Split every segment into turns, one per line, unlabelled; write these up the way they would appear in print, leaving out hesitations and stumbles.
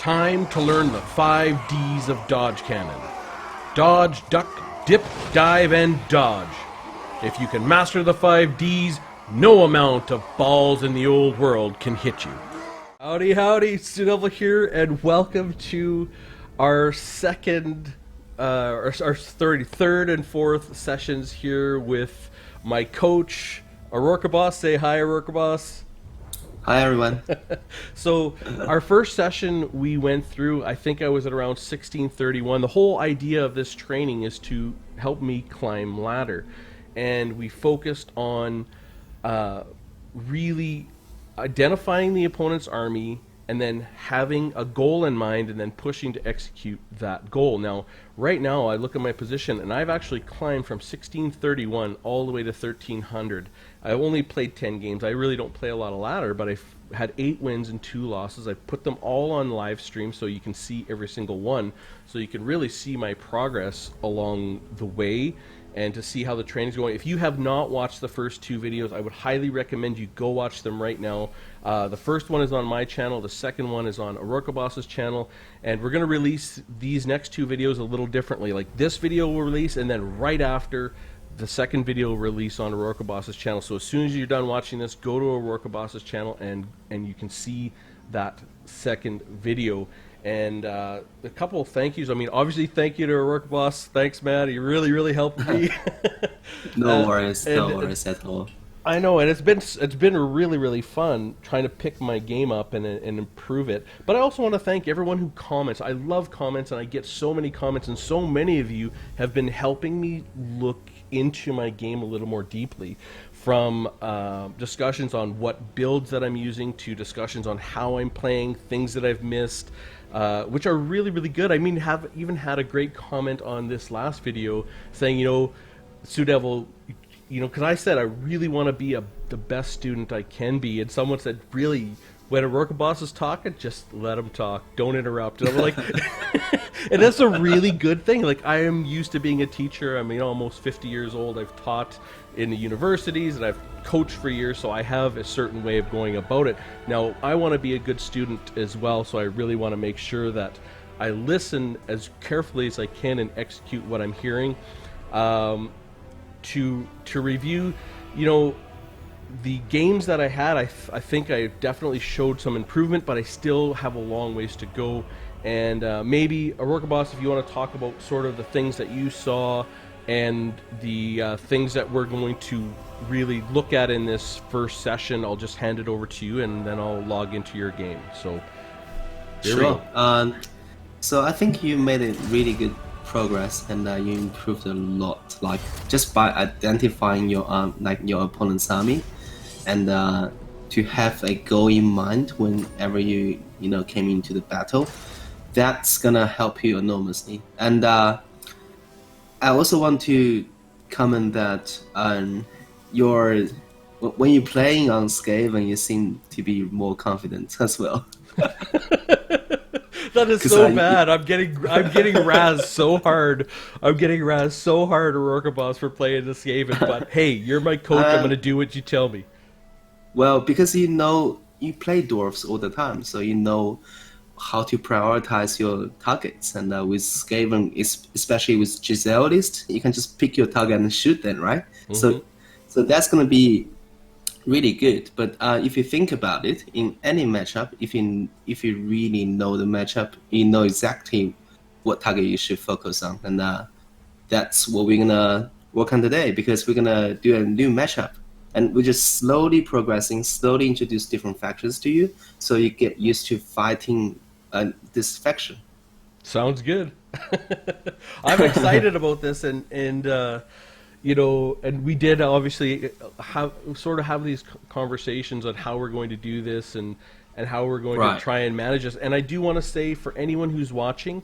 Time to learn the 5 Ds of Dodge Cannon. Dodge, duck, dip, dive, and dodge. If you can master the 5 Ds, no amount of balls in the old world can hit you. Howdy, howdy, Studevil here, and welcome to our third and fourth sessions here with my coach, Aurora Boss. Say hi, Aurora Boss.
Hi, everyone.
So our first session we went through, I think I was at around 1631. The whole idea of this training is to help me climb ladder. And we focused on really identifying the opponent's army and then having a goal in mind and then pushing to execute that goal. Now, right now, I look at my position and I've actually climbed from 1631 all the way to 1300. I've only played 10 games. I really don't play a lot of ladder, but I've had 8 wins and 2 losses. I've put them all on live stream so you can see every single one, so you can really see my progress along the way and to see how the training's going. If you have not watched the first 2 videos, I would highly recommend you go watch them right now. The first one is on my channel, the second one is on Aurora Boss's channel, and we're going to release these next 2 videos a little differently. Like this video will release, and then right after, the second video will release on Aurora Boss's channel. So as soon as you're done watching this, go to Aurora Boss's channel and you can see that second video. And a couple of thank yous. I mean, obviously, thank you to Aurora Boss. Thanks, man. You really helped me.
No worries at all.
I know, and it's been really fun trying to pick my game up and improve it. But I also want to thank everyone who comments. I love comments, and I get so many comments, and so many of you have been helping me look into my game a little more deeply. From discussions on what builds that I'm using to discussions on how I'm playing, things that I've missed, which are really good. I mean, have even had a great comment on this last video saying, you know, Studevil, you know, because I said I really want to be the best student I can be, and someone said, really, when Aurora Boss is talking, just let him talk, don't interrupt. And I'm like, and that's a really good thing. Like, I am used to being a teacher. I'm, you know, almost 50 years old. I've taught in the universities and I've coached for years, so I have a certain way of going about it. Now, I want to be a good student as well, so I really want to make sure that I listen as carefully as I can and execute what I'm hearing. To review, you know, the games that I had, I think I definitely showed some improvement, but I still have a long ways to go. And maybe, Aurora Boss, if you want to talk about sort of the things that you saw and the things that we're going to really look at in this first session, I'll just hand it over to you, and then I'll log into your game. So,
sure. So I think you made a really good progress, and you improved a lot. Like just by identifying your your opponent's army, and to have a goal in mind whenever you came into the battle, that's gonna help you enormously. And I also want to comment that when you're playing on Skaven, you seem to be more confident as well.
That is so bad. I'm getting razzed so hard. I'm getting razzed so hard, Aurora Boss, for playing this game. But hey, you're my coach. I'm going to do what you tell me.
Well, because you play Dwarfs all the time, so you know how to prioritize your targets. And with Skaven, especially with Giselle list, you can just pick your target and shoot them, right? Mm-hmm. So that's going to be really good. But if you think about it, in any matchup, if you really know the matchup, you know exactly what target you should focus on. And that's what we're going to work on today, because we're going to do a new matchup. And we're just slowly progressing, slowly introduce different factions to you, so you get used to fighting this faction.
Sounds good. I'm excited about this, and you know, and we did obviously have these conversations on how we're going to do this and how we're going to try and manage this. And I do want to say, for anyone who's watching,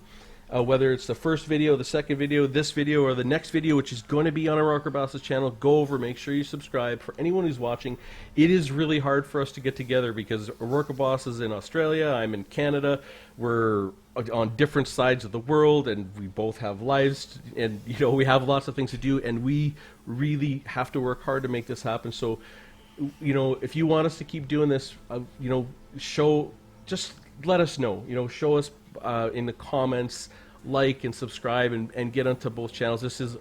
whether it's the first video, the second video, this video, or the next video, which is going to be on Aurora Boss's channel, go over, make sure you subscribe. For anyone who's watching, it is really hard for us to get together because Aurora Boss is in Australia, I'm in Canada, we're on different sides of the world, and we both have lives, and you know, we have lots of things to do, and we really have to work hard to make this happen. So, you know, if you want us to keep doing this, you know, just let us know. You know, show us in the comments, like and subscribe, and get onto both channels. This is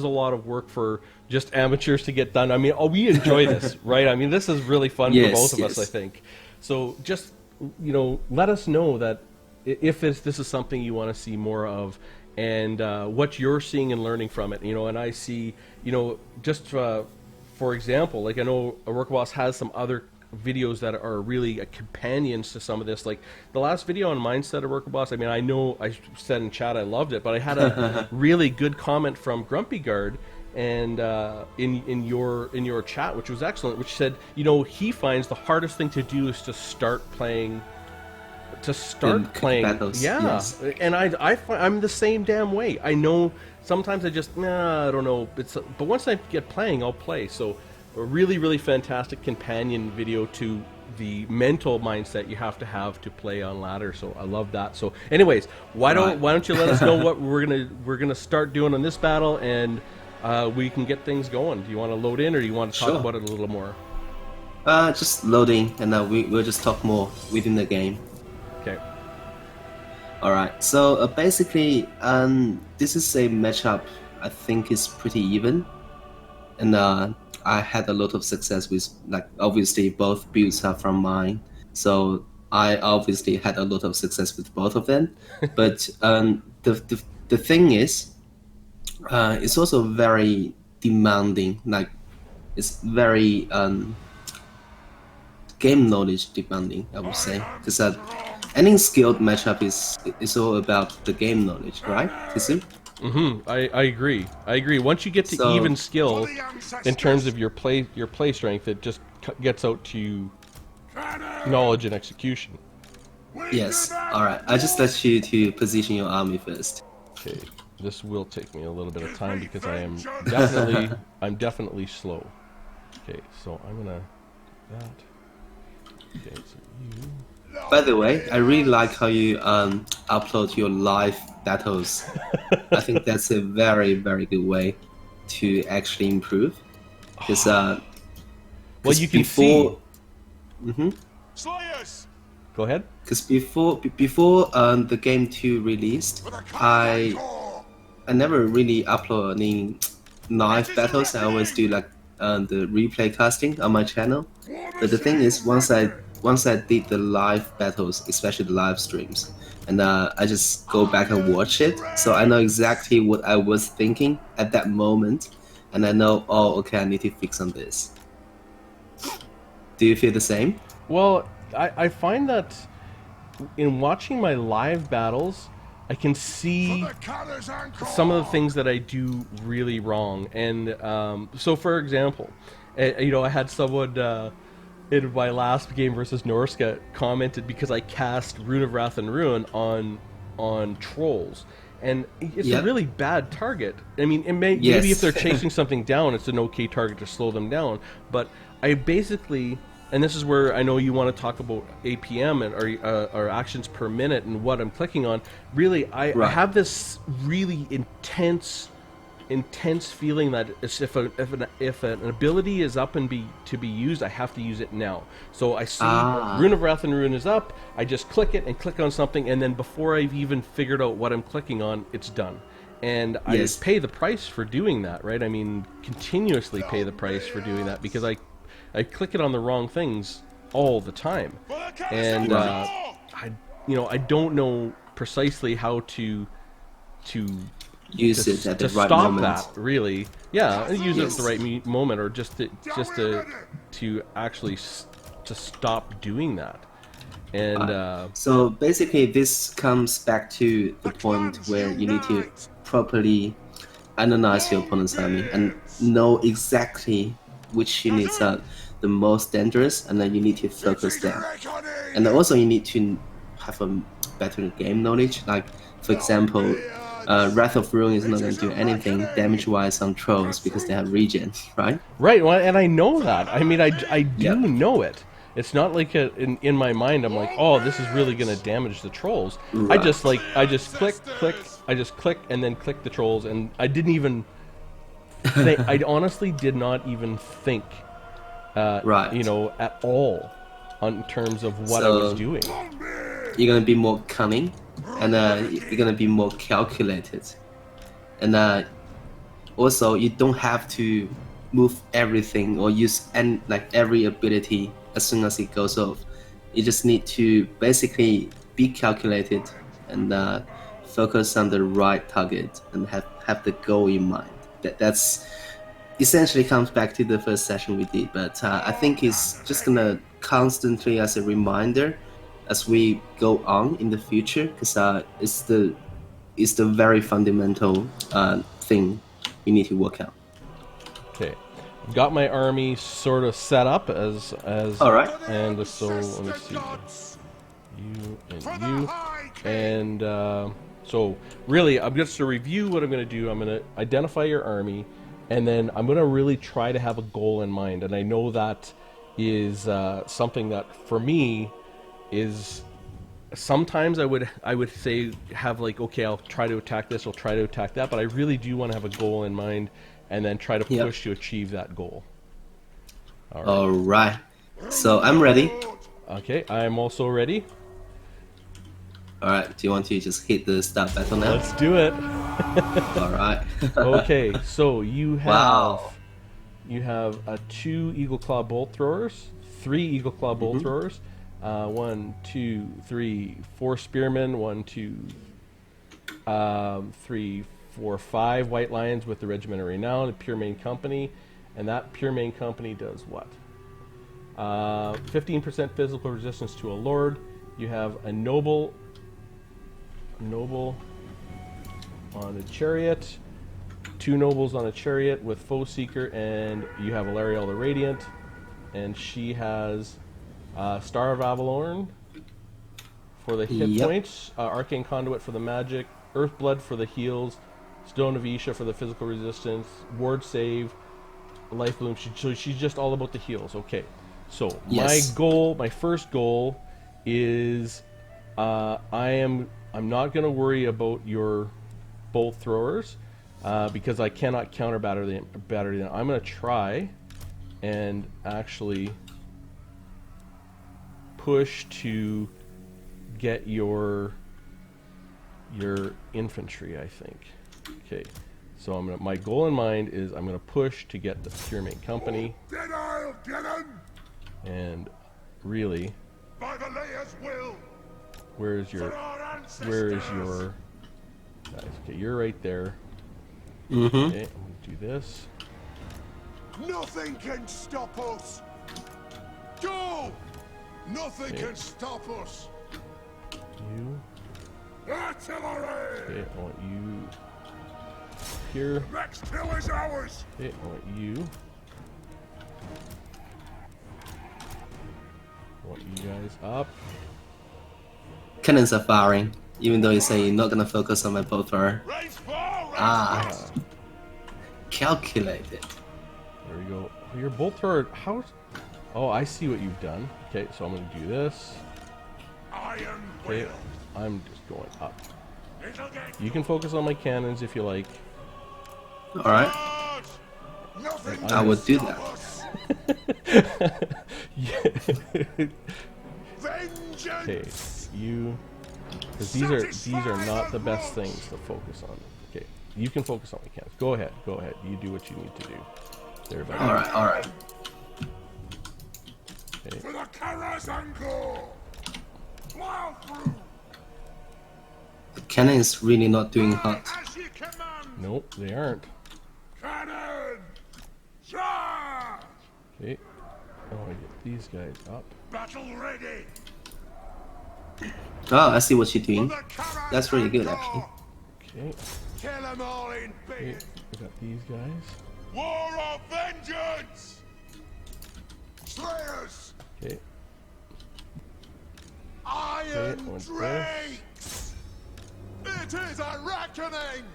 a lot of work for just amateurs to get done. I mean, we enjoy this, right? I mean, this is really fun for both of us, I think. So just, you know, let us know that if this is something you want to see more of, and what you're seeing and learning from it. You know, and I see, you know, just for example, like I know Workaboss has some other videos that are really companions to some of this. Like the last video on Mindset of Workaboss, I mean, I know I said in chat I loved it, but I had a really good comment from Grumpy Guard and in your chat, which was excellent, which said, you know, he finds the hardest thing to do is to start playing
battles.
Yeah.
Yes.
And I'm the same damn way. I know sometimes I just I don't know, but once I get playing, I'll play. So a really, really fantastic companion video to the mental mindset you have to play on ladder. So I love that. So anyways, why don't you let us know what we're gonna start doing on this battle, and we can get things going. Do you want to load in, or do you want to talk about it a little more?
Just loading, and we'll just talk more within the game.
Okay.
Alright, so basically, this is a matchup I think is pretty even, and I had a lot of success with, like, obviously both builds are from mine, so I obviously had a lot of success with both of them. But the thing is, it's also very demanding. Like, it's very game knowledge demanding, I would say, because any skilled matchup is all about the game knowledge, right?
I agree. Once you get to even skill in terms of your play strength, it just gets out to knowledge and execution.
Yes. All right. I just let you to position your army first.
Okay. This will take me a little bit of time because I'm definitely slow. Okay. So I'm gonna do that. Okay. So you.
By the way, I really like how you upload your live battles. I think that's a very, very good way to actually improve. Because
well, you can see. Go ahead.
Because before the game 2 released, I never really upload any live battles. I always do like the replay casting on my channel. But the thing is, once I did the live battles, especially the live streams, and I just go back and watch it, so I know exactly what I was thinking at that moment, and I know, oh, okay, I need to fix on this. Do you feel the same?
Well, I find that in watching my live battles, I can see some of the things that I do really wrong. And so, for example, you know, I had someone in my last game versus Norska commented because I cast Rune of Wrath and Ruin on trolls, and it's a really bad target. I mean, maybe if they're chasing something down, it's an okay target to slow them down. But I basically, and this is where I know you want to talk about APM or actions per minute and what I'm clicking on. Really, I have this really intense feeling that if an ability is up and to be used, I have to use it now. So I see Rune of Wrath and Ruin is up, I just click it and click on something, and then before I've even figured out what I'm clicking on, it's done. And I pay the price for doing that, right? I mean, continuously pay the price for doing that because I click it on the wrong things all the time. And I don't know precisely how to
use it at the right
stop
moment.
That really, use it at the right moment, or just to actually to stop doing that. And
so basically, this comes back to the point where you need to properly analyze your opponent's army and know exactly which units are the most dangerous, and then you need to focus them. And also, you need to have a better game knowledge. Like, for example, Wrath of Ruin is not going to do anything damage-wise on trolls because they have regen, right?
Right, well, and I know that. I mean, I do know it. It's not like in my mind I'm like, oh, this is really going to damage the trolls. Right. I just click, and then click the trolls, and I didn't even think, I honestly did not even think, you know, at all in terms of what I was doing.
you're gonna be more cunning, and you're gonna be more calculated, and also you don't have to move everything or use every ability as soon as it goes off. You just need to basically be calculated and focus on the right target and have the goal in mind. That's essentially comes back to the first session we did, but I think it's just gonna constantly as a reminder as we go on in the future, because it's the very fundamental thing we need to work out.
Okay, got my army sort of set up as
All right.
and so let me see, you and you, and so really I'm just to review what I'm going to do. I'm going to identify your army, and then I'm going to really try to have a goal in mind. And I know that is something that for me is sometimes I would say have like, okay, I'll try to attack this, I'll try to attack that, but I really do want to have a goal in mind and then try to push to achieve that goal.
All right. So I'm ready.
Okay, I'm also ready.
All right. Do you want to just hit the start battle now?
Let's do it.
All right.
Okay, so you have
Wow.
you have 2 Eagle Claw bolt throwers, 3 Eagle Claw bolt throwers, 1, 2, 3, 4 spearmen, 1, 2, 3, 4, 5 white lions with the regiment of renown, a pure main company, and that pure main company does what? 15% physical resistance to a lord. You have a noble on a chariot, 2 nobles on a chariot with foe seeker, and you have Alariel the Radiant, and she has Star of Avalorn for the hit points, Arcane Conduit for the magic, Earthblood for the heals, Stone of Isha for the physical resistance, Ward Save, Life Bloom. So she's just all about the heals. Okay, so my first goal is I'm not going to worry about your bolt throwers because I cannot counter batter them. I'm going to try and actually push to get your infantry, I think. Okay, so my goal in mind is I'm gonna push to get the pure main company.
Then I'll get 'em!
And really,
By the layer's will!
where is your guys? Okay, you're right there. Okay, I'm gonna do this.
Nothing can stop us! Go! Nothing can stop us!
You.
Artillery!
Okay, I want you here.
Next kill is ours!
Okay, I want you. I want you guys up.
Cannons are firing, even though you say you're not gonna focus on my bolt thrower.
Raise fire!
Ah. Calculated.
There we go. Oh, your bolt thrower. How? Oh, I see what you've done. Okay, so I'm gonna do this.
Iron
Okay,
will!
I'm just going up.
It'll get
You can focus on my cannons if you like.
All right.
charged! Nothing
I would do
stop
that.
us! Vengeance!
Okay, you. Because these are not the best things to focus on. Okay, you can focus on my cannons. Go ahead. You do what you need to do. There, buddy.
All right. All right.
Okay.
For the Karazango! Plow through!
The cannon is really not doing hot.
As you command!
Nope, they aren't.
Cannon! Charge!
Okay. I want to get these guys up.
Battle ready!
Oh, I see what you're
For
doing.
the Karazango!
That's really good, actually.
Okay.
Kill them all in
Okay.
bed!
I got these guys.
War of vengeance! Slayers!
Okay.
Iron
what's
drakes! It is a reckoning!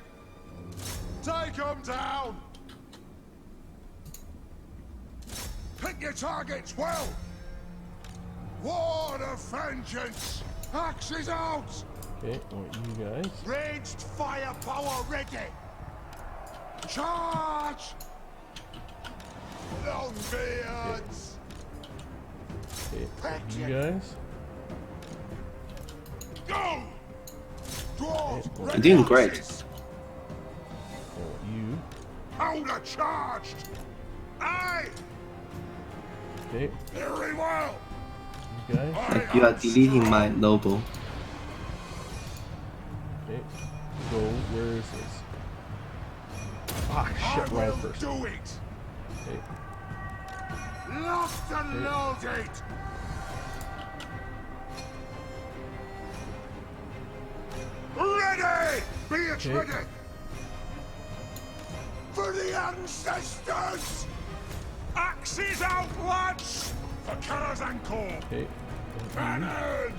Take them down! Pick your targets well! War of vengeance! Axes out!
Okay. I want you guys.
Raged firepower ready! Charge! Longbeards!
Okay. You guys.
Go! Dwarf,
You're doing great.
axes.
Oh, you.
Powder charged. Aye,
Okay.
very well.
You guys.
Like you are deleting my noble.
Okay. So where is this? Ah,
I
shit, wrong
will
person.
do it.
Okay.
Locked and loaded. Ready! Be it
Okay.
ready! For the ancestors! Axes out, lads! For Karazanko!
Okay.
Cannon!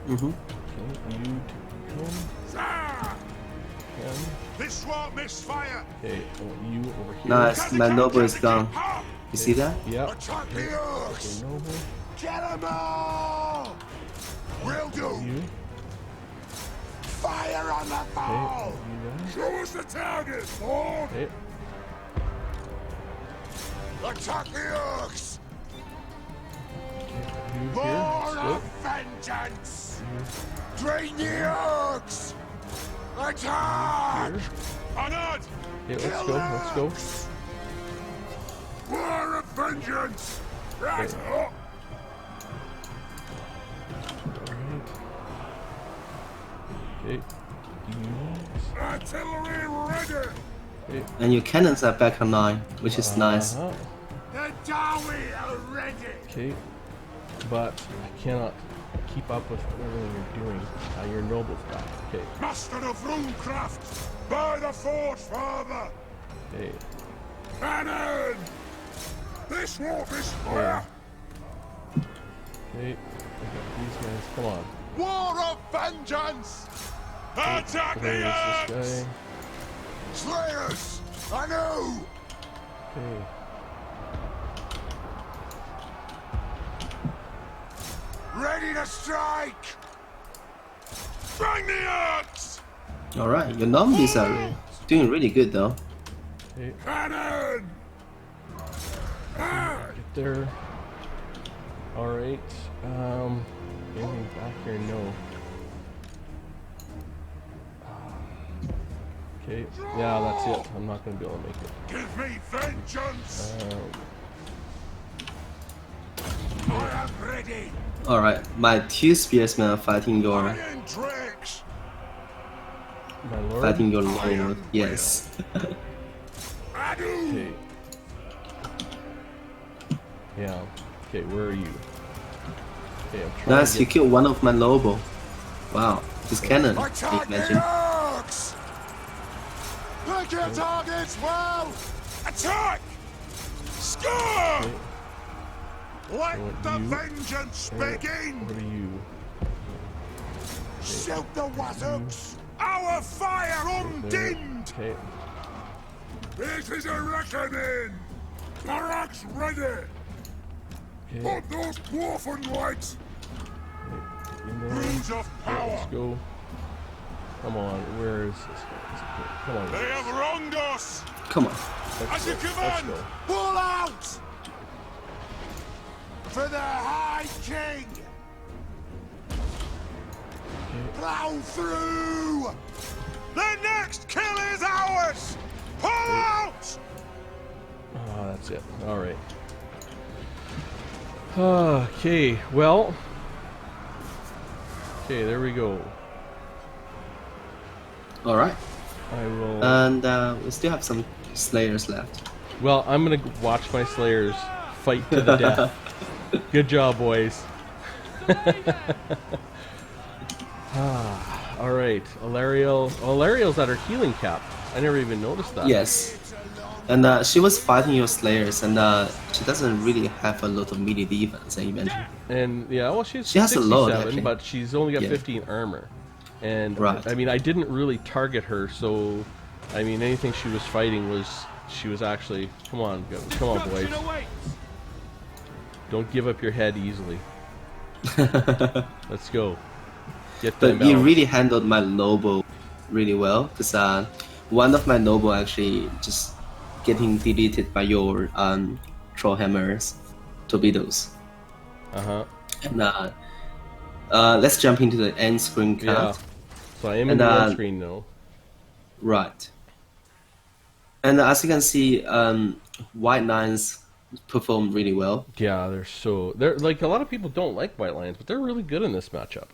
Mm-hmm.
Okay. You two.
Zah!
Him.
This won't miss fire!
Okay. Oh, you over here.
Nice, my noble is gone. You see that?
Yep.
Attack
Okay.
the orcs!
Okay, noble.
Get 'em all! Will do!
You.
Fire on the
Okay.
ball!
You guys.
Show us the target, Lord!
Okay.
Attack the orcs!
You here.
More
Let's go.
of vengeance! Drain the orcs! Attack!
Here.
Honored!
Okay, let's go. Let's go.
War of vengeance! Right up!
Alright. Okay. You.
Artillery ready!
Okay.
And your cannons are back online, which is nice.
Uh-huh.
The Dawi are ready!
Okay. But I cannot keep up with everything you're doing. Your noble's back. Okay.
Master of runecraft! By the forge, father!
Okay.
Cannon! This won't miss fire!
Okay. I got these guys. Come on.
War of vengeance! Attack
Where
the
is
orcs!
this guy?
Slayers! I know!
Okay.
Ready to strike! Bring the orcs!
Alright, your zombies are doing really good though.
Okay.
Cannon! Ah!
Get there. Alright. Anything back here? No. Okay. Yeah, that's it. I'm not gonna be able to make it.
Give me vengeance!
Um,
I am ready!
Alright, my two spearsmen are fighting your
Iron drakes!
my lord.
fighting your lord. Yes.
Adu!
Okay. Yeah. Okay, where are you? Okay, I'm trying
Nice,
to
you
get...
killed one of my noble. Wow, this cannon. Can you
Attack the
imagine?
orcs! Pick your targets well! Attack! Score!
Okay.
Let
want
the
you.
vengeance
What
begin!
are you?
Shoot the wazzooks! Our fire
There.
undimmed!
Okay.
This is a reckoning! Barracks ready!
Okay.
Put those dwarfen lights!
In there.
Rules of
Okay,
power!
let's go. Come on, where is this guy? Is it here? Come on.
They have wronged us!
Come on.
Let's
As
go.
you
Let's
command!
go.
Pull out! For the High King!
Okay.
Plow through! The next kill is ours! Pull out!
Oh, that's it. All right. Okay, well. Okay, there we go.
Alright.
I will.
And we still have some slayers left.
Well, I'm gonna watch my Slayers fight to the death. Good job, boys. All right, Alariel. Oh, Alariel's at her healing cap. I never even noticed that.
Yes. And she was fighting your slayers, and she doesn't really have a lot of melee defense, as you mentioned.
And yeah, well,
She has a load,
67,
actually.
but she's only got
Yeah.
15 armor. And
Right.
I mean, I didn't really target her, so I mean, anything she was fighting was she was actually. Come on, come on, boys! Don't give up your head easily. Let's go. Get them
But you
out.
really handled my noble really well, because one of my noble actually just getting deleted by your trollhammer's torpedoes.
Uh huh.
And Let's jump into the end screen card.
Yeah. So I am in
And
the end screen now.
right. And as you can see, white lines perform really well.
Yeah, they're like a lot of people don't like White Lions, but they're really good in this matchup.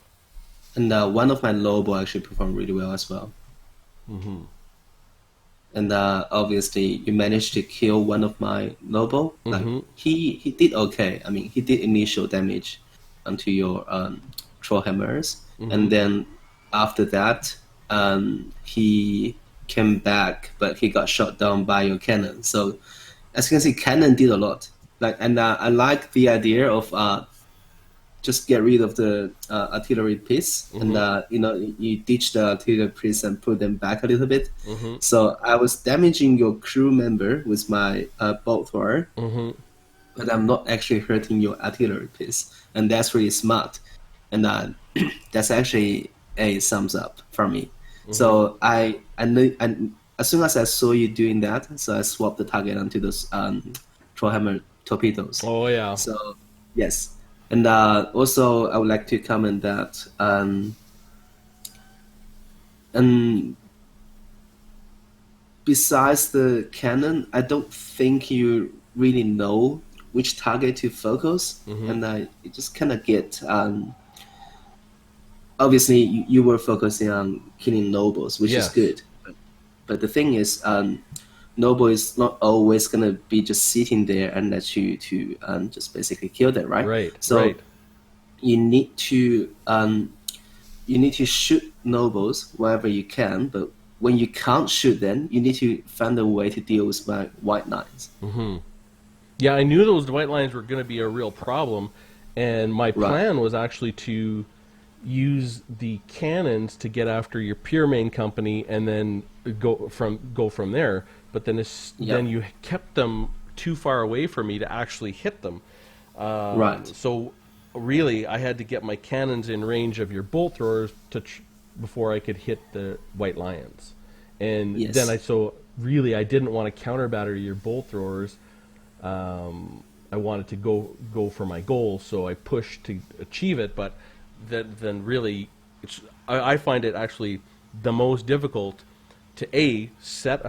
And one of my low ball actually performed really well as well.
Mm-hmm.
And obviously, you managed to kill one of my lobo. Like
Mm-hmm.
he did okay. I mean, he did initial damage onto your troll hammers,
Mm-hmm.
and then after that, he came back, but he got shot down by your cannon. So as you can see, cannon did a lot. Like, and I like the idea of just get rid of the artillery piece, and
Mm-hmm.
you ditch the artillery piece and put them back a little bit.
Mm-hmm.
So I was damaging your crew member with my bolt thrower,
Mm-hmm.
but I'm not actually hurting your artillery piece, and that's really smart. And that's actually a thumbs up from me.
Mm-hmm.
So I knew, and as soon as I saw you doing that, so I swapped the target onto those Trollhammer torpedoes.
Oh yeah.
So yes, and also I would like to comment that and besides the cannon, I don't think you really know which target to focus,
Mm-hmm.
and you just kind of get. Obviously, you were focusing on killing nobles, which is
Yes.
good. But the thing is, noble is not always gonna be just sitting there and let you to just basically kill them, right?
Right.
So
Right.
you need to shoot nobles wherever you can, but when you can't shoot them, you need to find a way to deal with my white knights.
Mm-hmm. Yeah, I knew those White Lions were going to be a real problem, and my
Right.
plan was actually to use the cannons to get after your pure main company and then go from there. But then then
Yep.
you kept them too far away from me to actually hit them.
Right.
So really, I had to get my cannons in range of your bolt throwers before I could hit the White Lions. And then
Yes.
so really, I didn't want to counter batter your bolt throwers. I wanted to go for my goal, so I pushed to achieve it. But then really, I find it actually the most difficult to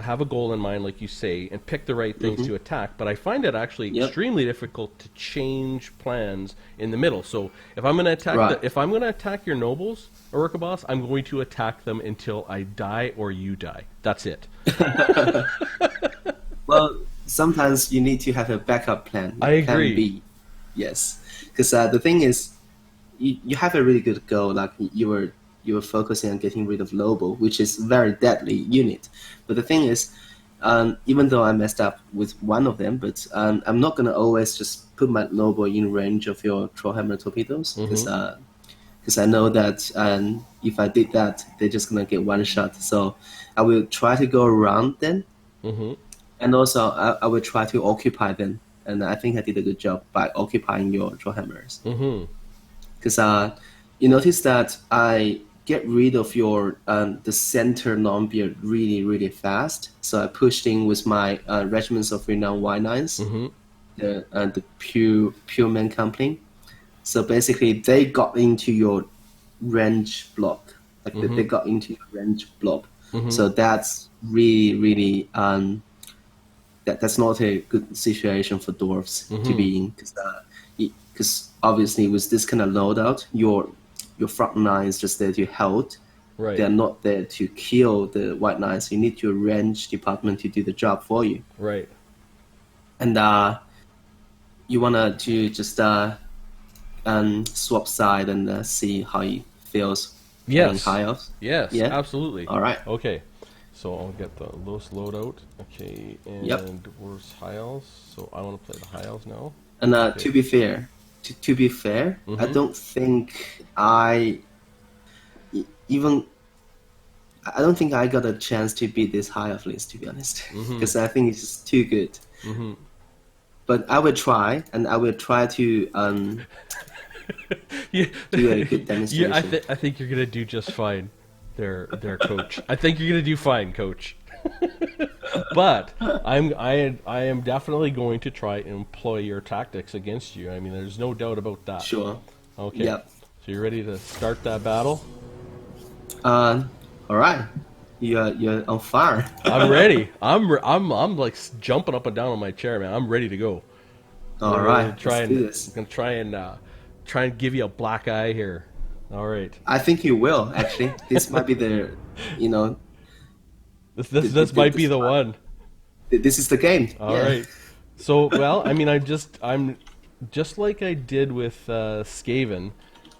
have a goal in mind, like you say, and pick the right things to attack. But I find it actually
Yep.
extremely difficult to change plans in the middle. So if I'm going to attack
Right.
if I'm going to attack your nobles, Orca boss, I'm going to attack them until I die or you die. That's it.
Well, sometimes you need to have a backup plan.
I
Like plan
agree.
B. Yes, because the thing is, you have a really good goal. Like you were focusing on getting rid of Lobo, which is very deadly unit. But the thing is, even though I messed up with one of them, but I'm not gonna always just put my Lobo in range of your Trollhammer torpedoes, because I know that if I did that, they're just gonna get one shot. So I will try to go around them,
Mm-hmm.
and also I will try to occupy them. And I think I did a good job by occupying your Trollhammers.
Mm-hmm.
Because you notice that I get rid of your the center non-beard really really fast. So I pushed in with my regiments of renowned Y9s,
Mm-hmm.
the pure man company. So basically, they got into your range block, like they got into your range blob.
Mm-hmm.
So that's really really that's not a good situation for dwarfs to be in, because obviously with this kind of loadout, your front line is just there to hold.
Right.
They're not there to kill the white knights. You need your range department to do the job for you.
Right.
And you wanna to just swap side and see how it feels playing
Yes.
high elves.
Yes.
Yeah.
Absolutely.
All right.
Okay. So I'll get the lowest loadout. Okay. And
Yep.
where's High Elves? So I want to play the High Elves now.
And
Okay.
to be fair, I don't think even I don't think I got a chance to beat this high elf list, to be honest, because I think it's just too good.
Mm-hmm.
But I will try, and I will try to
Yeah.
do a good demonstration.
Yeah. I think you're gonna do just fine. There, coach. I think you're gonna do fine, coach. But I am definitely going to try and employ your tactics against you. I mean, there's no doubt about that.
Sure.
Okay.
Yep.
So you ready to start that battle?
All right. You're on fire.
I'm ready. I'm like jumping up and down on my chair, man. I'm ready to go.
All
I'm
right.
ready to try
Let's
and
do this.
I'm gonna try and give you a black eye here. All right.
I think you will actually. This might be the, you know,
This might be the one.
this is the game.
All
Yeah.
right. So, well, I mean, I'm just like I did with Skaven,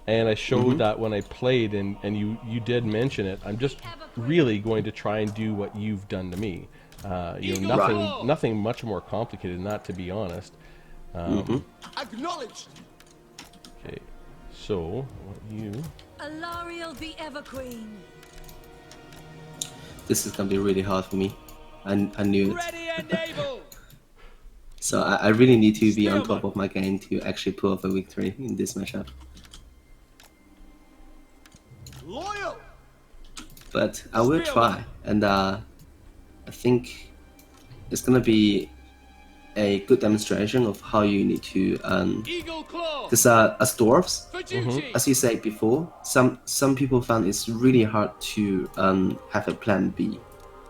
and I showed that when I played, and you did mention it. I'm just really going to try and do what you've done to me. Nothing much more complicated than that, to be honest.
Acknowledged.
Okay. So, what you?
Alariel the Everqueen.
This is gonna be really hard for me. I knew it.
Ready and able.
So I really need to be on top of my game to actually pull off a victory in this matchup.
Loyal.
But I will try, and I think it's gonna be a good demonstration of how you need to.
Eagle claw.
Because as dwarfs,
For duty.
as you said before, some people found it's really hard to have a plan B.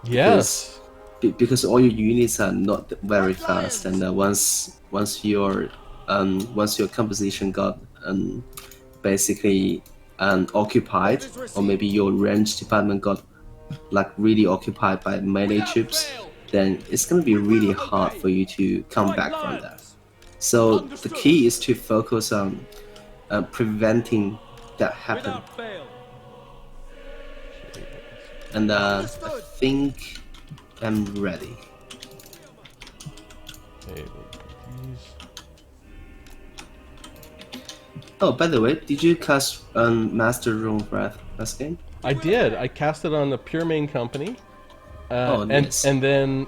Yes.
Because all your units are not very fast, and once your composition got basically occupied, or maybe your range department got like really occupied by melee troops, then it's gonna be really hard for you to come back from that. So the key is to focus on preventing that happen.
Without fail.
And I think I'm ready.
Okay.
Oh, by the way, did you cast Master Rune Breath last game?
I did. I cast it on the Pure Main Company.
Oh, nice.
And then,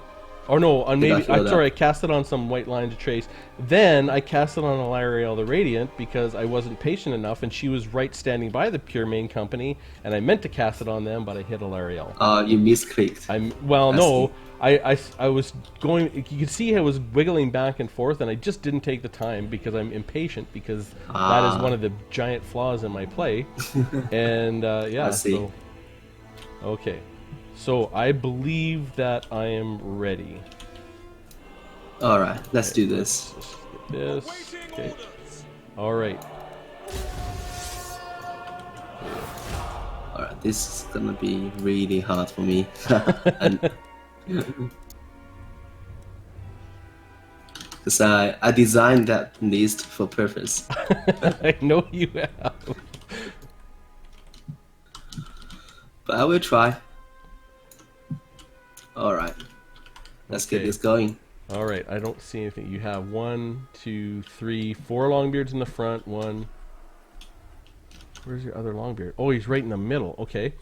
or no, on maybe.
feel
I'm
that.
sorry. I cast it on some White Line to Trace. Then I cast it on Alariel the Radiant because I wasn't patient enough, and she was right standing by the Pure Main Company, and I meant to cast it on them, but I hit Alariel.
You misclicked.
No. I was going. You could see I was wiggling back and forth, and I just didn't take the time because I'm impatient. Because that is one of the giant flaws in my play. And yeah,
I see.
so okay. So I believe that I am ready.
All right, let's do this.
Let's get this.
Waiting
Okay.
orders.
All right.
All right, this is gonna be really hard for me. And because I designed that list for purpose.
I know you have.
But I will try. All right, let's get
Okay.
this going.
All right. I don't see anything. You have 1, 2, 3, 4 Longbeards in the front. One. Where's your other Longbeard? Oh, he's right in the middle. Okay.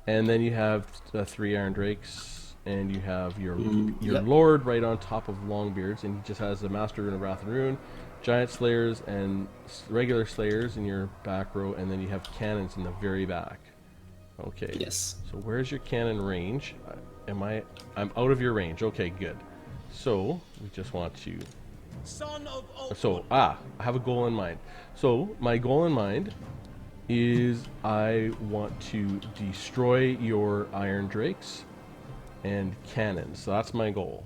And then you have 3 Iron Drakes, and you have your
yep.
Lord right on top of Longbeards, and he just has the Master Rune of Wrath and Rune, Giant Slayers, and regular Slayers in your back row, and then you have cannons in the very back. Okay.
Yes.
So where's your cannon range? I'm out of your range. Okay, good. So we just want to.
Son of
So I have a goal in mind. So my goal in mind is I want to destroy your Iron Drakes and cannons. So that's my goal.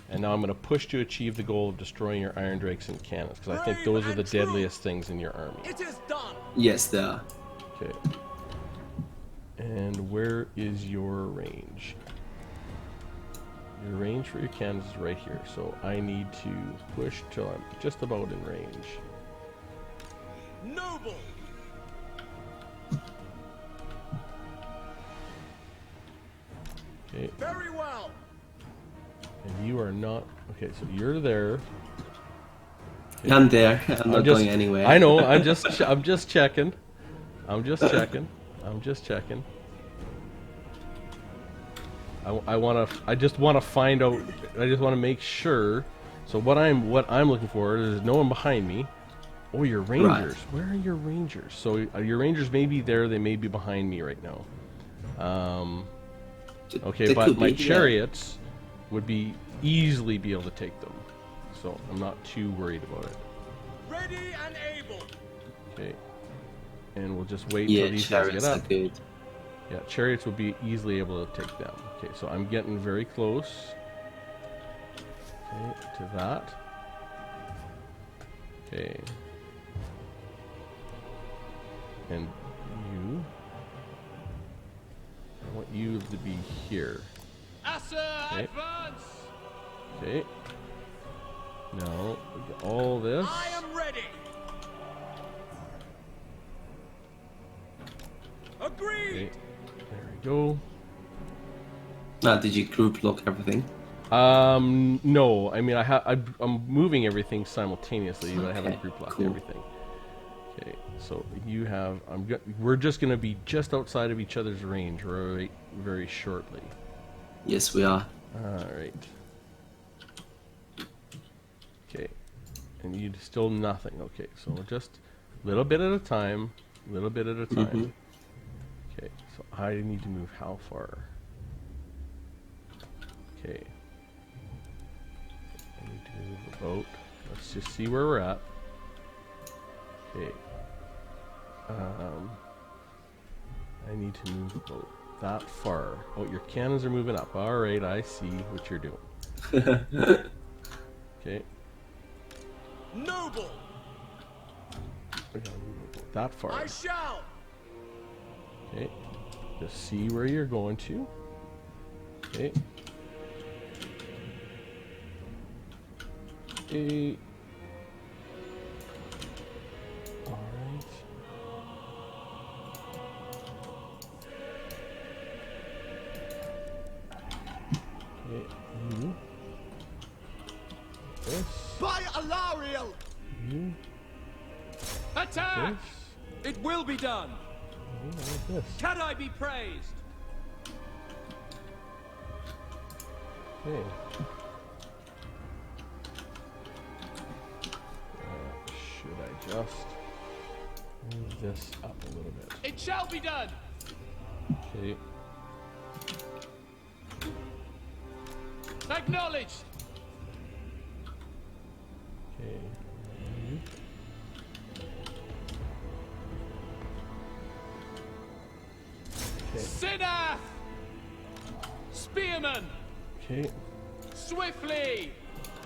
And now I'm going to push to achieve the goal of destroying your Iron Drakes and cannons, because I think those are the deadliest things in your army.
It is done.
Yes, they are.
Okay. And where is your range? Your range for your cannons is right here. So I need to push till I'm just about in range.
Noble.
Okay.
Very well.
And you are not. Okay, so you're there.
I'm there. I'm not
just,
going anywhere.
I know. I'm just checking. I'm just checking. I just want to find out. I just want to make sure. So what I'm looking for is no one behind me. Oh, your rangers.
Right.
Where are your rangers? So your rangers may be there. They may be behind me right now. Okay,
They
but
could
my
be, yeah.
chariots would be easily be able to take them. So I'm not too worried about it.
Ready and able.
Okay. and we'll just wait
Yeah,
until these guys get
chariots are
up.
good.
Yeah, chariots will be easily able to take them. Okay, so I'm getting very close. Okay, to that. Okay. And you. I want you to be here. Okay.
Advance!
Okay. Now, we get all this.
I am ready. Agreed.
Okay. There we go.
Now, did you group lock everything?
No. I mean, I'm moving everything simultaneously, but I haven't
Okay,
group locked
cool.
everything. Okay, so you have. We're just gonna be just outside of each other's range, right? Very shortly.
Yes, we are.
All right. Okay, and you still nothing. Okay, so we're just a little bit at a time. Little bit at a time.
Mhm.
Okay, so I need to move how far? Okay. I need to move the boat. Let's just see where we're at. Okay. I need to move the boat that far. Oh, your cannons are moving up. All right, I see what you're doing. Okay.
Noble,
We're gonna move the boat that far.
I shall.
Okay. Just see where you're going to. Okay. Okay. All right. Okay. You. This.
By Alariel!
You.
Attack!
This.
It will be done.
You like this.
Can I be praised?
Okay. Should I just move this up a little bit?
It shall be done.
Okay.
Acknowledged.
Okay. You. Okay.
Sinath! Spearman!
Okay.
Swiftly!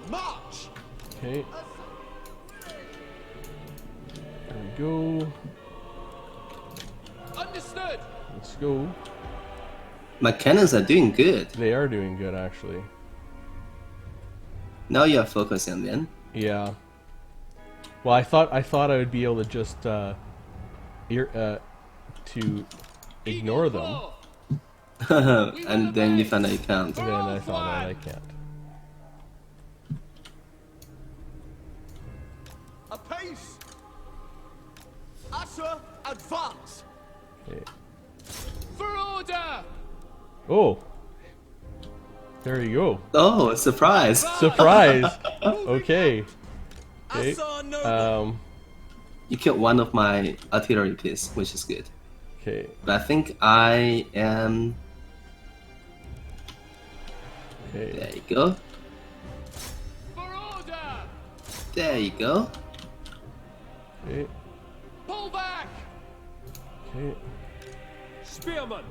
March!
Okay. There we go.
Understood!
Let's go.
My cannons are doing good.
They are doing good, actually.
Now you're focusing on them.
Yeah. Well, I thought I would be able to just to ignore them,
Claw!
And then you find out you can't.
and then I found out I can't.
Apace! Usher, advance!
Okay.
For order!
Oh. There you go.
Oh, surprise!
Surprise. Okay. Okay.
Assar noble!
You killed one of my artillery piece, which is good.
Okay.
But I think I am.
Okay.
There you go.
For order!
There you go.
Okay.
Pull back!
Okay.
Spearman!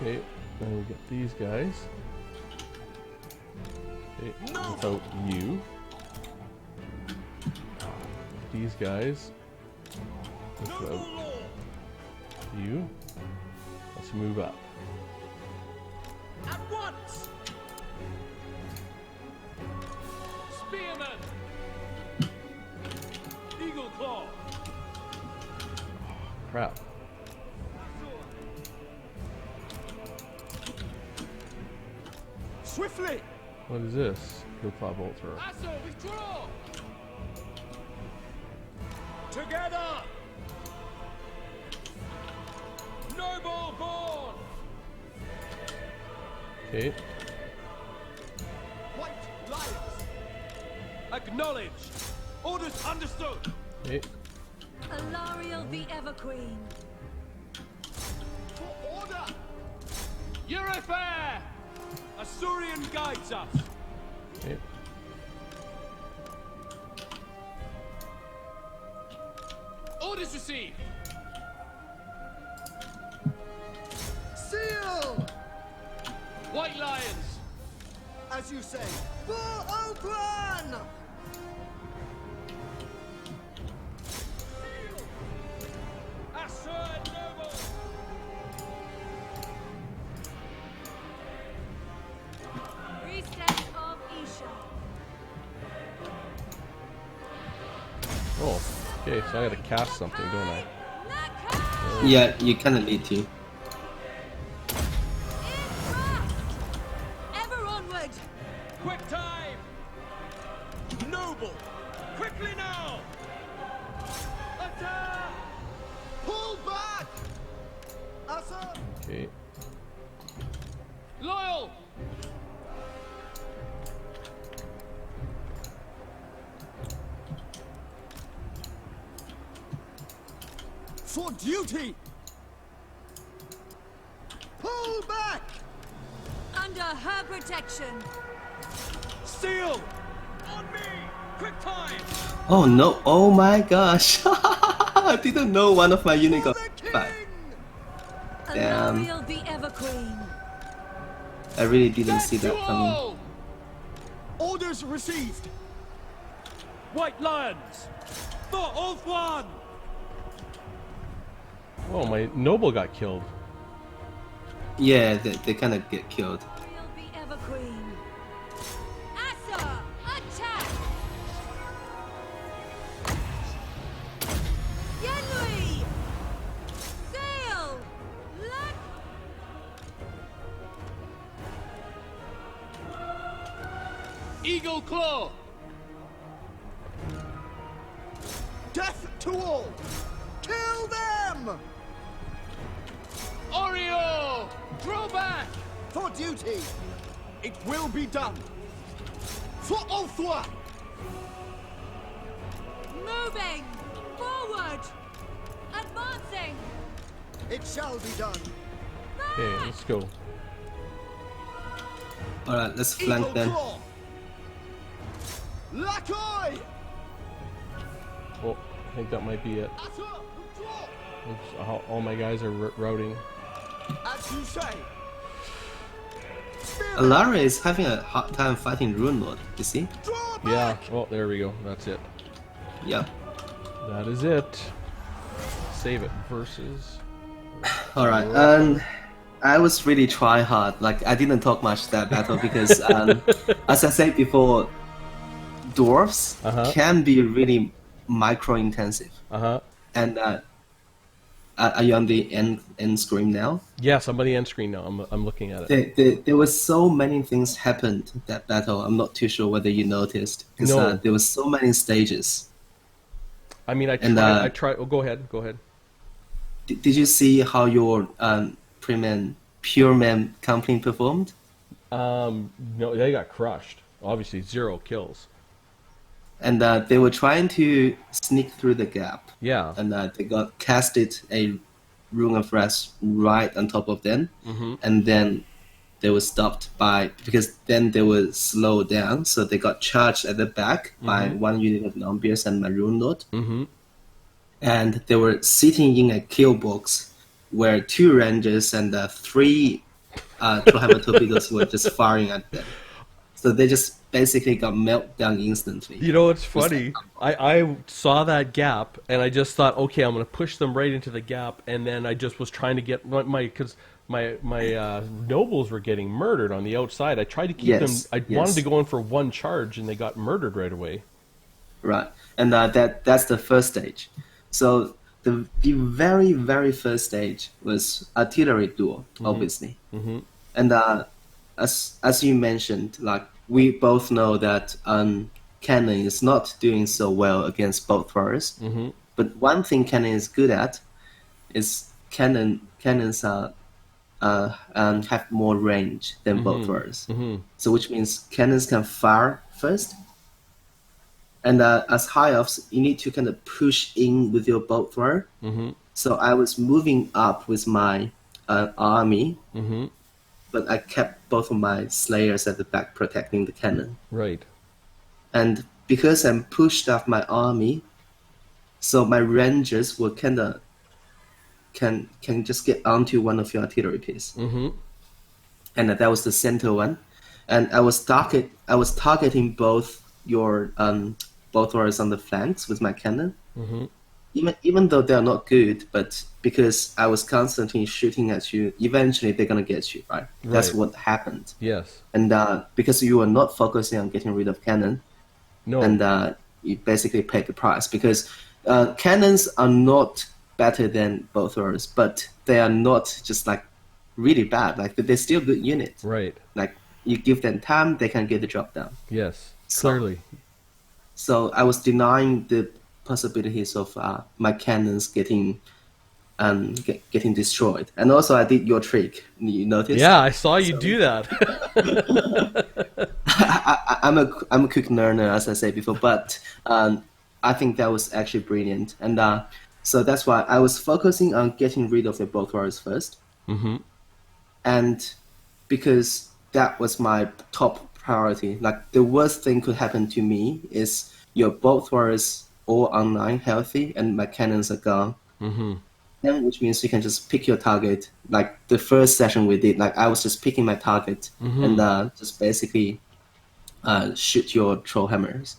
Okay. Then we get these guys. Okay. Without you. These guys.
Noble
Without
lord!
you. Let's move up.
At once! Spearman! Eagle claw!
Crap.
Swiftly!
What is this? He'll claw bolt thrower.
Assar, withdraw! Together! Noble born!
Okay.
White lions! Acknowledged! Orders understood!
Okay.
Alariel the Everqueen.
For order! You're fair! Assyrian guides us!
Okay.
Orders received!
Lions!
As you say, for Oakland!
Assert Noble!
Recess of Isha.
Oh, okay, so I gotta cast something, don't I?
Yeah, you kind of need to.
Ever onward.
Quick time! Noble! Quickly now! Attack!
Pull back! Asa!
Okay.
Loyal!
For duty! Pull back!
Under her protection.
Steel! On me! Quick time!
Oh no! Oh my gosh! I didn't know one of my units
For
got
the
back.
king!
Damn.
Alariel the Ever-Queen.
I really didn't see
Death
that
to
coming.
all!
Orders received!
White Lions! For Oath One!
Oh, my noble got killed.
Yeah, they kind of get killed.
Alariel the Ever-Queen. Asa, attack! Yenui! Sail! Let...
Eagle Claw!
Death to all! Kill them!
Oreo! Draw back!
For duty! It will be done! For Oathwa!
Moving! Forward! Advancing!
It shall be done!
Okay, let's go.
Alright, let's flank
Eagle
them.
Claw! Lakoi!
Oh, I think that might be it.
Asa, withdraw!
Oops, all my guys are routing.
As you say! Spearman,
Alara is having a hard time fighting Rune Lord, you see?
draw
Yeah,
back!
oh, there we go. That's it.
Yeah.
That is it. Save it. Versus.
Alright, I was really try hard. Like, I didn't talk much that battle because, as I said before, Dwarfs
Uh-huh.
can be really micro-intensive.
Uh-huh.
And are you on the end screen now?
Yes, I'm on the end screen now. I'm looking at it.
There was so many things happened that battle. I'm not too sure whether you noticed. Because
No.
there was so many stages.
I mean, I
And,
try. Oh, go ahead. Go ahead.
Did you see how your pure man company performed?
No, they got crushed. Obviously, 0 kills.
And they were trying to sneak through the gap.
Yeah.
And they got casted a Rune of Rest right on top of them.
Mm-hmm.
And then they were stopped because then they were slowed down. So they got charged at the back by one unit of Lambiers and Maroon Lord.
Mm-hmm.
And they were sitting in a kill box where 2 rangers and 3 Trollhammer torpedoes were just firing at them. So they just basically got melted down instantly.
You know what's funny? I saw that gap and I just thought, okay, I'm going to push them right into the gap, and then I just was trying to get my nobles were getting murdered on the outside. I tried to keep
Yes,
them. I
yes.
wanted to go in for one charge, and they got murdered right away.
Right, and that's the first stage. So the very very first stage was artillery duel, obviously, and as you mentioned, like we both know that cannon is not doing so well against both throwers. But one thing cannon is good at is cannons are have more range than both throwers. So which means cannons can fire first. And as High Elves, you need to kind of push in with your bolt thrower. So I was moving up with my army, but I kept both of my slayers at the back protecting the cannon.
Right.
And because I'm pushed up my army, so my rangers will kind of can just get onto one of your artillery pieces. and that was the center one. And I was targeting both your both warriors on the flanks with my cannon. Even though they're not good, but because I was constantly shooting at you, eventually they're gonna get you, right? That's
Right.
what happened.
Yes.
And because you were not focusing on getting rid of cannon,
No.
and you basically paid the price, because cannons are not better than both warriors, but they are not just like really bad. Like they're still good units.
Right.
Like you give them time, they can get the job done.
Yes.
So-
Clearly.
So I was denying the possibilities of my cannons getting destroyed. And also I did your trick. You noticed?
Yeah, I saw you do that.
I'm a quick learner, as I said before, but I think that was actually brilliant. And so that's why I was focusing on getting rid of the both warriors first. And because that was my top priority, like the worst thing could happen to me is your both warriors all online healthy and my cannons are gone. Then, which means you can just pick your target. Like the first session we did, like I was just picking my target and just basically shoot your troll hammers.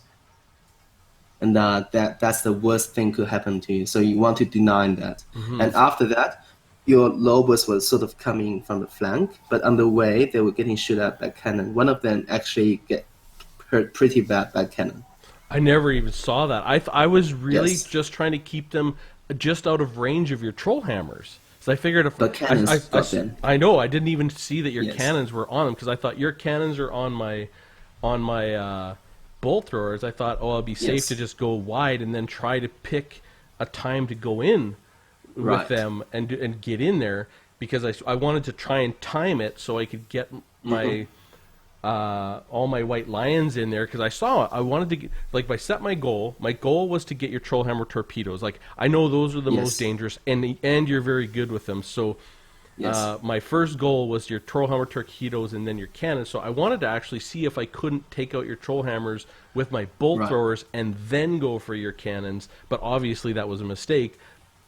And that's the worst thing could happen to you. So you want to deny that. And after that, your lobos were sort of coming from the flank, but on the way they were getting shot at by cannon. One of them actually get hurt pretty bad by cannon.
I never even saw that. I was really
Yes.
just trying to keep them just out of range of your troll hammers. So I figured if
But cannons got them.
I know I didn't even see that your
Yes.
cannons were on them because I thought your cannons are on my bolt throwers. I thought, oh, I'll be safe
Yes.
to just go wide and then try to pick a time to go in with
Right.
them and get in there because I wanted to try and time it so I could get my all my white lions in there because I wanted to get, like if I set my goal was to get your trollhammer torpedoes. Like I know those are the
Yes.
most dangerous and you're very good with them. So
Yes.
my first goal was your trollhammer torpedoes and then your cannons. So I wanted to actually see if I couldn't take out your trollhammers with my bolt
Right.
throwers and then go for your cannons. But obviously that was a mistake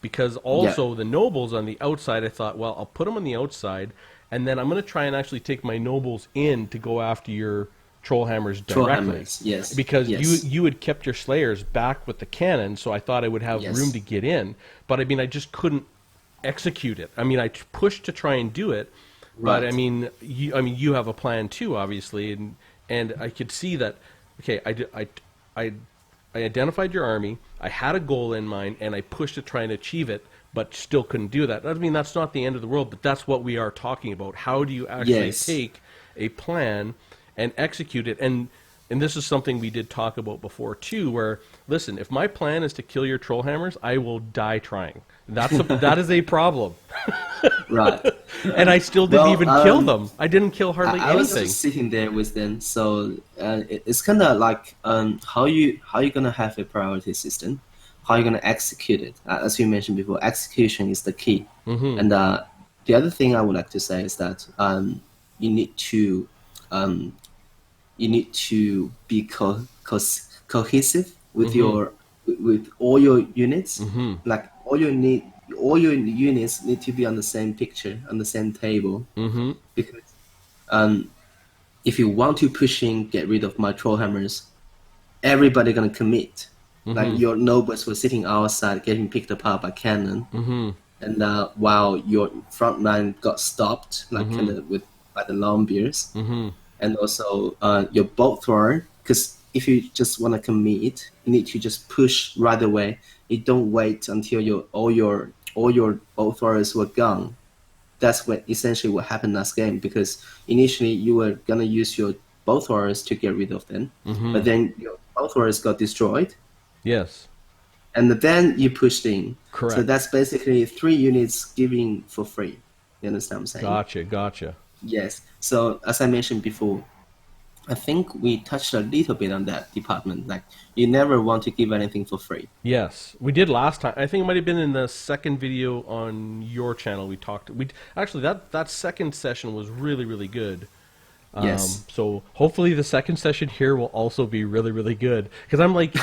because also the nobles on the outside, I thought, well, I'll put them on the outside and then I'm going to try and actually take my nobles in to go after your troll hammers directly.
Trollhammers, yes,
Because
yes.
you had kept your slayers back with the cannon, so I thought I would have
Yes.
room to get in. But I mean, I just couldn't execute it. I mean, I pushed to try and do it, but
Right.
I mean, you have a plan too, obviously, and I could see that. Okay, I identified your army. I had a goal in mind, and I pushed to try and achieve it, but still couldn't do that. I mean, that's not the end of the world, but that's what we are talking about. How do you actually
Yes.
take a plan and execute it? And this is something we did talk about before too, where, listen, if my plan is to kill your troll hammers, I will die trying. That is a problem.
Right.
And I still didn't
Well,
even kill them. I didn't kill hardly
I was
anything.
just sitting there with them, so it's kind of like how you gonna have a priority system, how you gonna execute it. As you mentioned before, execution is the key. And the other thing I would like to say is that you need to be cohesive with your with all your units. Like all your units need to be on the same picture, on the same table. Because if you want to push in, get rid of my troll hammers, everybody gonna commit. Like your nobles were sitting outside getting picked apart by cannon, and while your front line got stopped, like kind of by the long beers, and also your bolt thrower. Because if you just want to commit, you need to just push right away. You don't wait until all your bolt throwers were gone. That's essentially what happened last game, because initially you were gonna use your bolt throwers to get rid of them, but then your bolt throwers got destroyed,
Yes.
and then you pushed in.
Correct.
So that's basically 3 units giving for free. You understand what I'm saying?
Gotcha.
Yes. So as I mentioned before, I think we touched a little bit on that department. Like you never want to give anything for free.
Yes, we did last time. I think it might have been in the second video on your channel. We talked. We actually that second session was really good.
Yes.
So hopefully the second session here will also be really good, because I'm like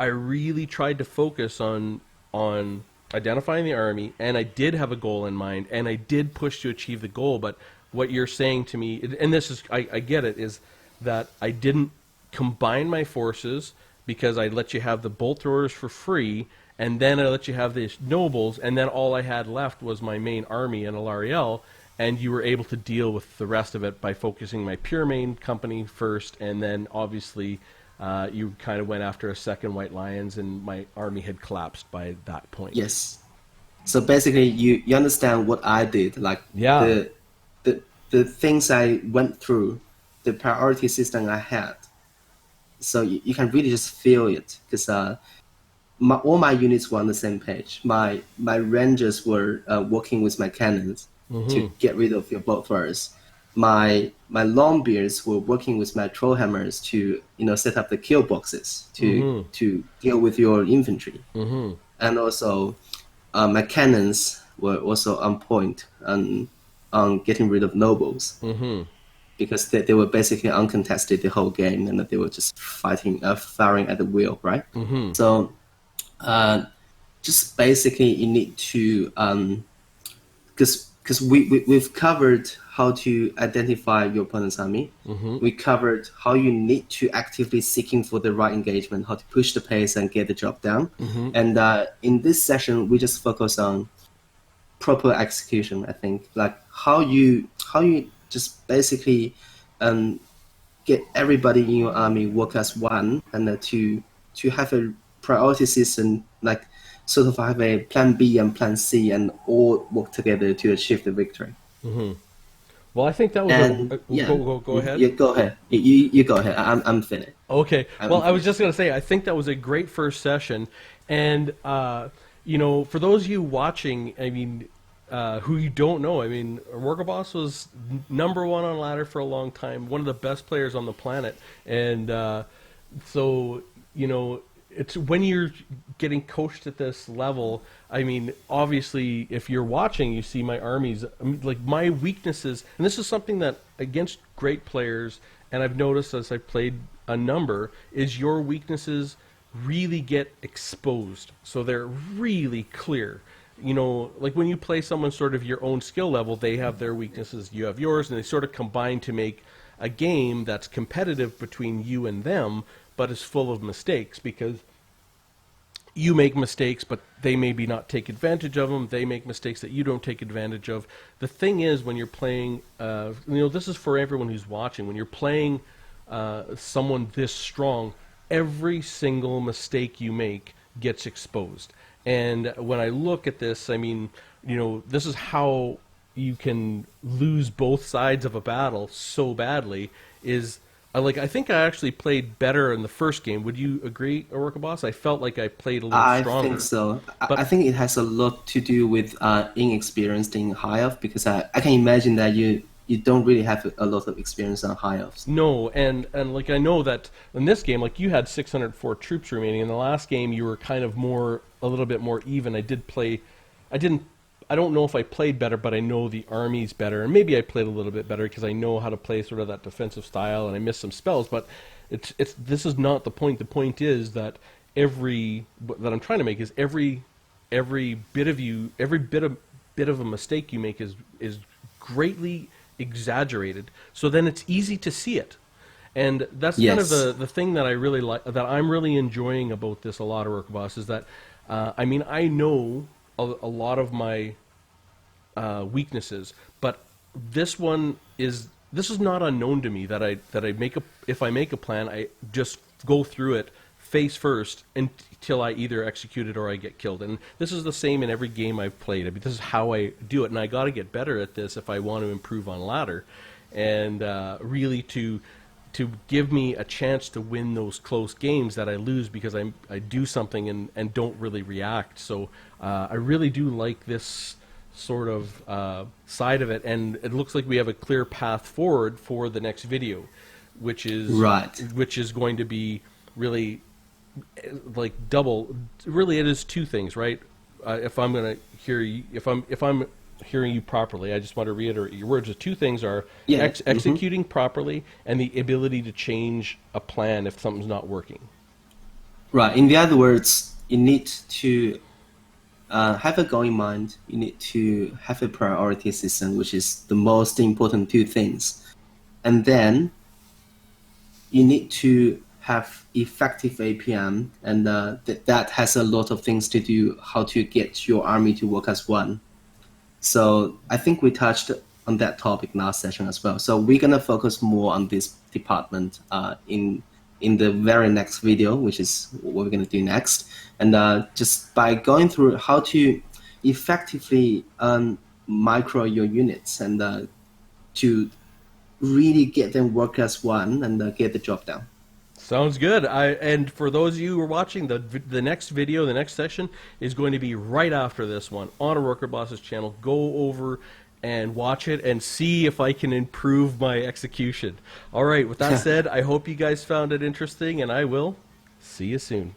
I really tried to focus on identifying the army, and I did have a goal in mind, and I did push to achieve the goal. But what you're saying to me, and this is, I get it, is that I didn't combine my forces because I let you have the bolt throwers for free, and then I let you have the nobles, and then all I had left was my main army and Alarielle, and you were able to deal with the rest of it by focusing my pure main company first, and then obviously you kind of went after a second White Lions, and my army had collapsed by that point.
Yes. So basically, you understand what I did, like
Yeah.
the things I went through, the priority system I had. So you can really just feel it, because all my units were on the same page. My rangers were working with my cannons to get rid of your bolt throwers. My longbeards were working with my troll hammers to set up the kill boxes to deal with your infantry. And also my cannons were also on point on getting rid of nobles. Because they were basically uncontested the whole game, and that they were just firing at the will, right? So just basically you need to, because we've covered how to identify your opponent's army. We covered how you need to actively seeking for the right engagement, how to push the pace and get the job done. And in this session, we just focus on proper execution. I think, like how you just basically get everybody in your army work as one, and to have a priority system, like sort of have a plan B and plan C, and all work together to achieve the victory.
Well, I think that was
And
go ahead.
Yeah, go ahead. You go ahead. I'm finished.
Okay. Well, I was just going to say, I think that was a great first session. And, for those of you watching, I mean, who you don't know, I mean, Workaboss was number one on ladder for a long time, one of the best players on the planet. And so, it's when you're getting coached at this level, I mean, obviously, if you're watching, you see my armies, I mean, like my weaknesses, and this is something that against great players, and I've noticed as I've played a number, is your weaknesses really get exposed. So they're really clear. Like when you play someone sort of your own skill level, they have their weaknesses, you have yours, and they sort of combine to make a game that's competitive between you and them, but is full of mistakes, because you make mistakes, but they maybe not take advantage of them. They make mistakes that you don't take advantage of. The thing is, when you're playing, this is for everyone who's watching, when you're playing someone this strong, every single mistake you make gets exposed. And when I look at this, I mean, this is how you can lose both sides of a battle so badly, is I think I actually played better in the first game. Would you agree, Orca Boss? I felt like I played a little stronger.
I think so.
But
I think it has a lot to do with inexperienced in High Elf, because I can imagine that you don't really have a lot of experience on High Elves.
No, and like I know that in this game, like you had 604 troops remaining. In the last game, you were kind of a little bit more even. I don't know if I played better, but I know the armies better, and maybe I played a little bit better because I know how to play sort of that defensive style, and I missed some spells. But this is not the point. The point is that that I'm trying to make is every bit of a mistake you make is greatly exaggerated. So then it's easy to see it. And that's kind of the thing that I really like, that I'm really enjoying about this a lot of Work Boss, is that I mean, I know a lot of my weaknesses, but this is not unknown to me, that if I make a plan, I just go through it face first until I either execute it or I get killed. And this is the same in every game I've played. I mean, this is how I do it, and I got to get better at this if I want to improve on ladder, and really to give me a chance to win those close games that I lose because I do something and don't really react. So I really do like this sort of side of it, and it looks like we have a clear path forward for the next video, which is going to be really like double. Really, it is two things, right? If I'm going to hear you, if I'm hearing you properly, I just want to reiterate your words. The two things are executing properly and the ability to change a plan if something's not working.
Right. In the other words, you need to have a goal in mind. You need to have a priority system, which is the most important two things. And then you need to have effective APM, and that has a lot of things to do, how to get your army to work as one. So I think we touched on that topic last session as well. So we're gonna focus more on this department in the very next video, which is what we're gonna do next. And just by going through how to effectively micro your units and to really get them work as one and get the job done.
Sounds good. And for those of you who are watching, the next video, the next session is going to be right after this one on a Worker Boss's channel. Go over and watch it and see if I can improve my execution. All right, with that said, I hope you guys found it interesting, and I will see you soon.